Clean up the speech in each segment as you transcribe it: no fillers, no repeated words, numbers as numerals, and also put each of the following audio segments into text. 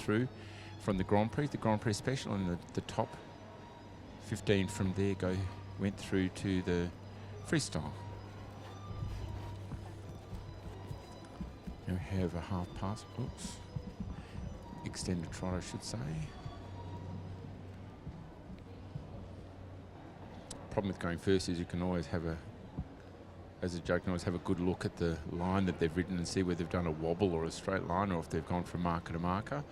through from the Grand Prix special, and the top 15 from there went through to the freestyle. Now we have a half pass, extended trot I should say. Problem with going first is you can always have as a judge, can always have a good look at the line that they've ridden and see whether they've done a wobble or a straight line, or if they've gone from marker to marker.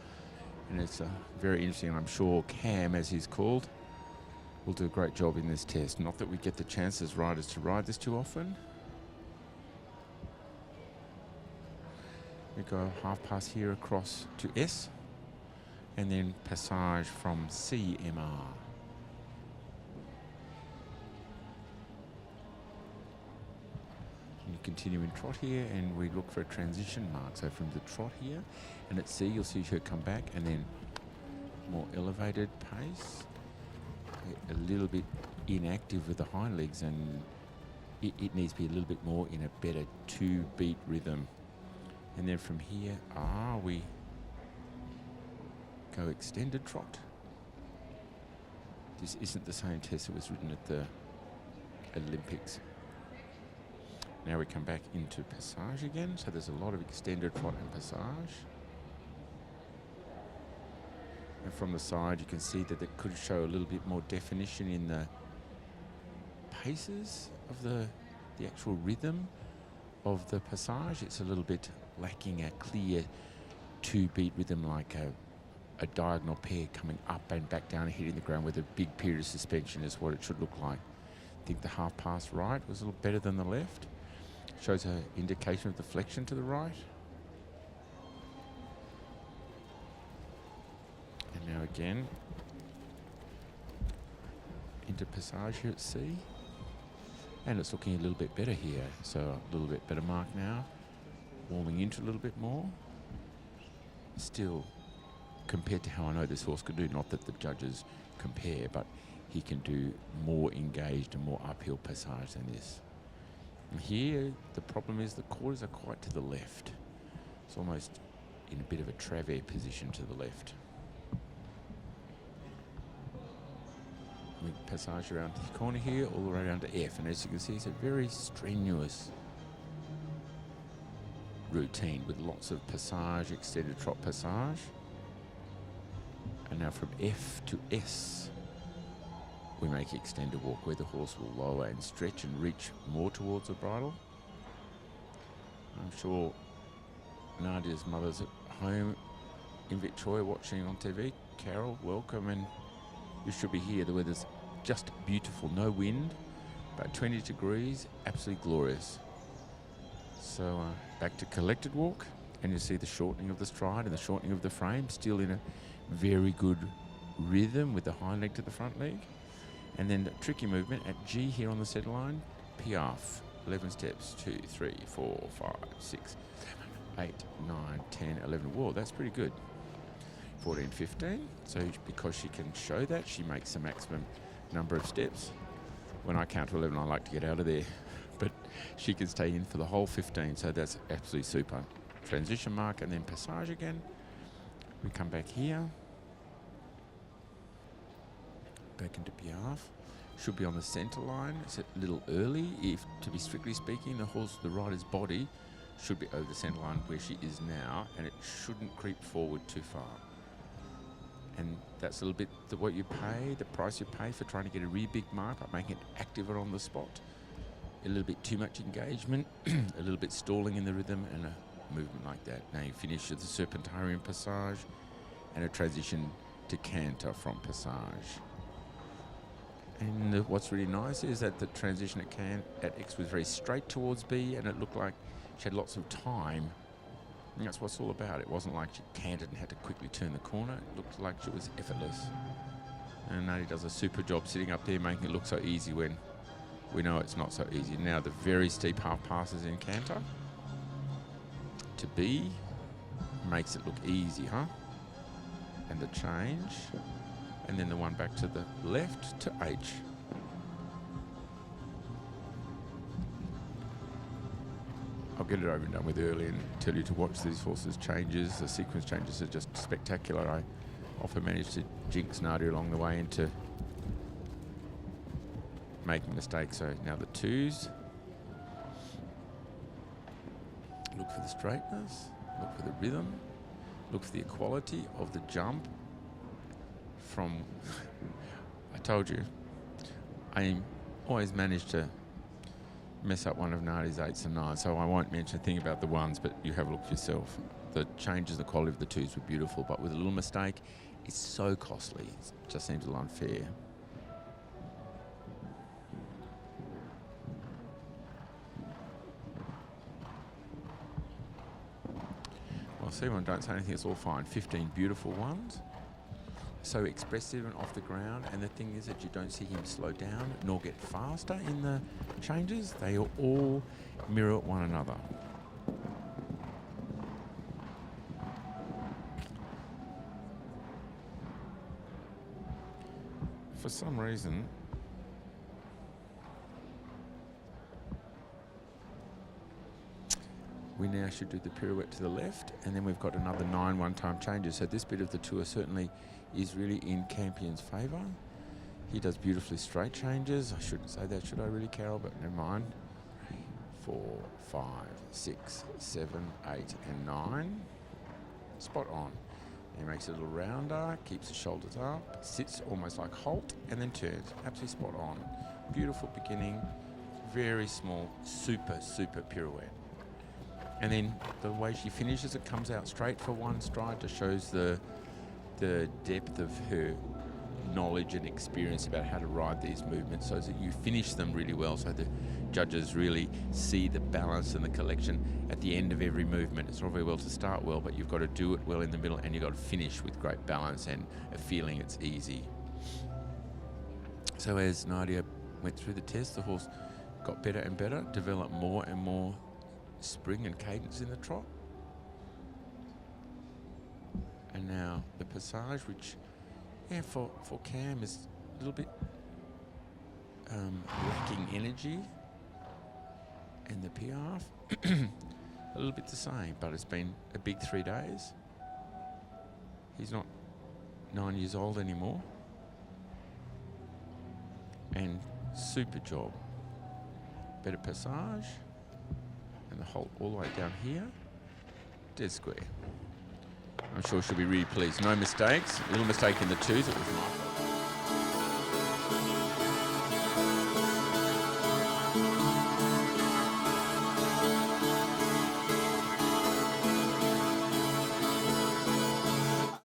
And it's very interesting, and I'm sure Cam, as he's called, will do a great job in this test. Not that we get the chance as riders to ride this too often. We go half pass here across to S, and then passage from CMR. You continue in trot here, and we look for a transition mark. So from the trot here, and at C, you'll see her come back, and then more elevated pace. A little bit inactive with the hind legs, and it needs to be a little bit more in a better 2-beat rhythm. And then from here, we go extended trot. This isn't the same test that was ridden at the Olympics. Now we come back into passage again, so there's a lot of extended trot and passage. And from the side you can see that it could show a little bit more definition in the paces of the actual rhythm of the passage. It's a little bit lacking a clear 2-beat rhythm, like a diagonal pair coming up and back down and hitting the ground with a big period of suspension is what it should look like. I think the half pass right was a little better than the left. Shows an indication of the flexion to the right. And now again into passage here at C. And it's looking a little bit better here. So a little bit better mark now. Warming into a little bit more. Still, compared to how I know this horse could do, not that the judges compare, but he can do more engaged and more uphill passage than this. And here, the problem is the quarters are quite to the left. It's almost in a bit of a travers position to the left. We passage around the corner here, all the way around to F. And as you can see, it's a very strenuous routine with lots of passage, extended trot passage. And now from F to S, we make extended walk where the horse will lower and stretch and reach more towards the bridle. I'm sure Nadia's mother's at home in Victoria watching on TV. Carol, welcome, and you should be here. The weather's just beautiful, no wind, about 20 degrees, absolutely glorious. So back to collected walk, and you see the shortening of the stride and the shortening of the frame, still in a very good rhythm with the hind leg to the front leg. And then the tricky movement at G here on the center line, Piaffe, 11 steps, 2, 3, 4, 5, 6, 7, 8, 9, 10, 11. Whoa, that's pretty good. 14, 15. So because she can show that, she makes the maximum number of steps. When I count to 11, I like to get out of there. But she can stay in for the whole 15, so that's absolutely super. Transition mark and then passage again. We come back here. Back into Piaffe. Should be on the centre line. It's a little early. If, to be strictly speaking, the rider's body should be over the centre line where she is now, and it shouldn't creep forward too far. And that's a little bit what you pay, the price you pay for trying to get a really big mark by making it active on the spot. A little bit too much engagement, a little bit stalling in the rhythm, and a movement like that. Now you finish with the Serpentarian passage and a transition to canter from passage. And what's really nice is that the transition at X was very straight towards B, and it looked like she had lots of time. And that's what it's all about. It wasn't like she cantered and had to quickly turn the corner. It looked like she was effortless. And Nadia does a super job sitting up there making it look so easy when we know it's not so easy. Now the very steep half passes in canter to B makes it look easy, huh? And the change. And then the one back to the left to H. I'll get it over and done with early and tell you to watch these horses' changes. The sequence changes are just spectacular. I often manage to jinx Nadia along the way into making mistakes. So now the 2s. Look for the straightness, look for the rhythm, look for the equality of the jump from, I told you, I always manage to mess up one of Nadia's 8s and 9s, so I won't mention a thing about the 1s, but you have a look for yourself. The changes, the quality of the 2s were beautiful, but with a little mistake, it's so costly. It just seems a little unfair. Well, see, when don't say anything, it's all fine. 15 beautiful ones. So expressive and off the ground, and the thing is that you don't see him slow down nor get faster in the changes. They all mirror one another. For some reason, we now should do the pirouette to the left, and then we've got another 9 one-time changes. So this bit of the tour certainly is really in Campion's favour. He does beautifully straight changes. I shouldn't say that, should I really, Carol? But never mind. 3, 4, 5, 6, 7, 8, and 9. Spot on. He makes it a little rounder, keeps the shoulders up, sits almost like halt, and then turns. Absolutely spot on. Beautiful beginning. Very small, super, super pirouette. And then the way she finishes, it comes out straight for one stride, just shows the depth of her knowledge and experience about how to ride these movements, so that you finish them really well, so the judges really see the balance and the collection at the end of every movement. It's all very well to start well, but you've got to do it well in the middle, and you've got to finish with great balance and a feeling it's easy. So as Nadia went through the test, the horse got better and better, developed more and more spring and cadence in the trot. And now the passage, which, yeah, for Cam is a little bit lacking energy, and the Piaffe a little bit the same, but it's been a big 3 days. He's not 9 years old anymore, and super job. Better passage, and the halt all the way down here, dead square. I'm sure she'll be really pleased. No mistakes. A little mistake in the 2s. It was my fault.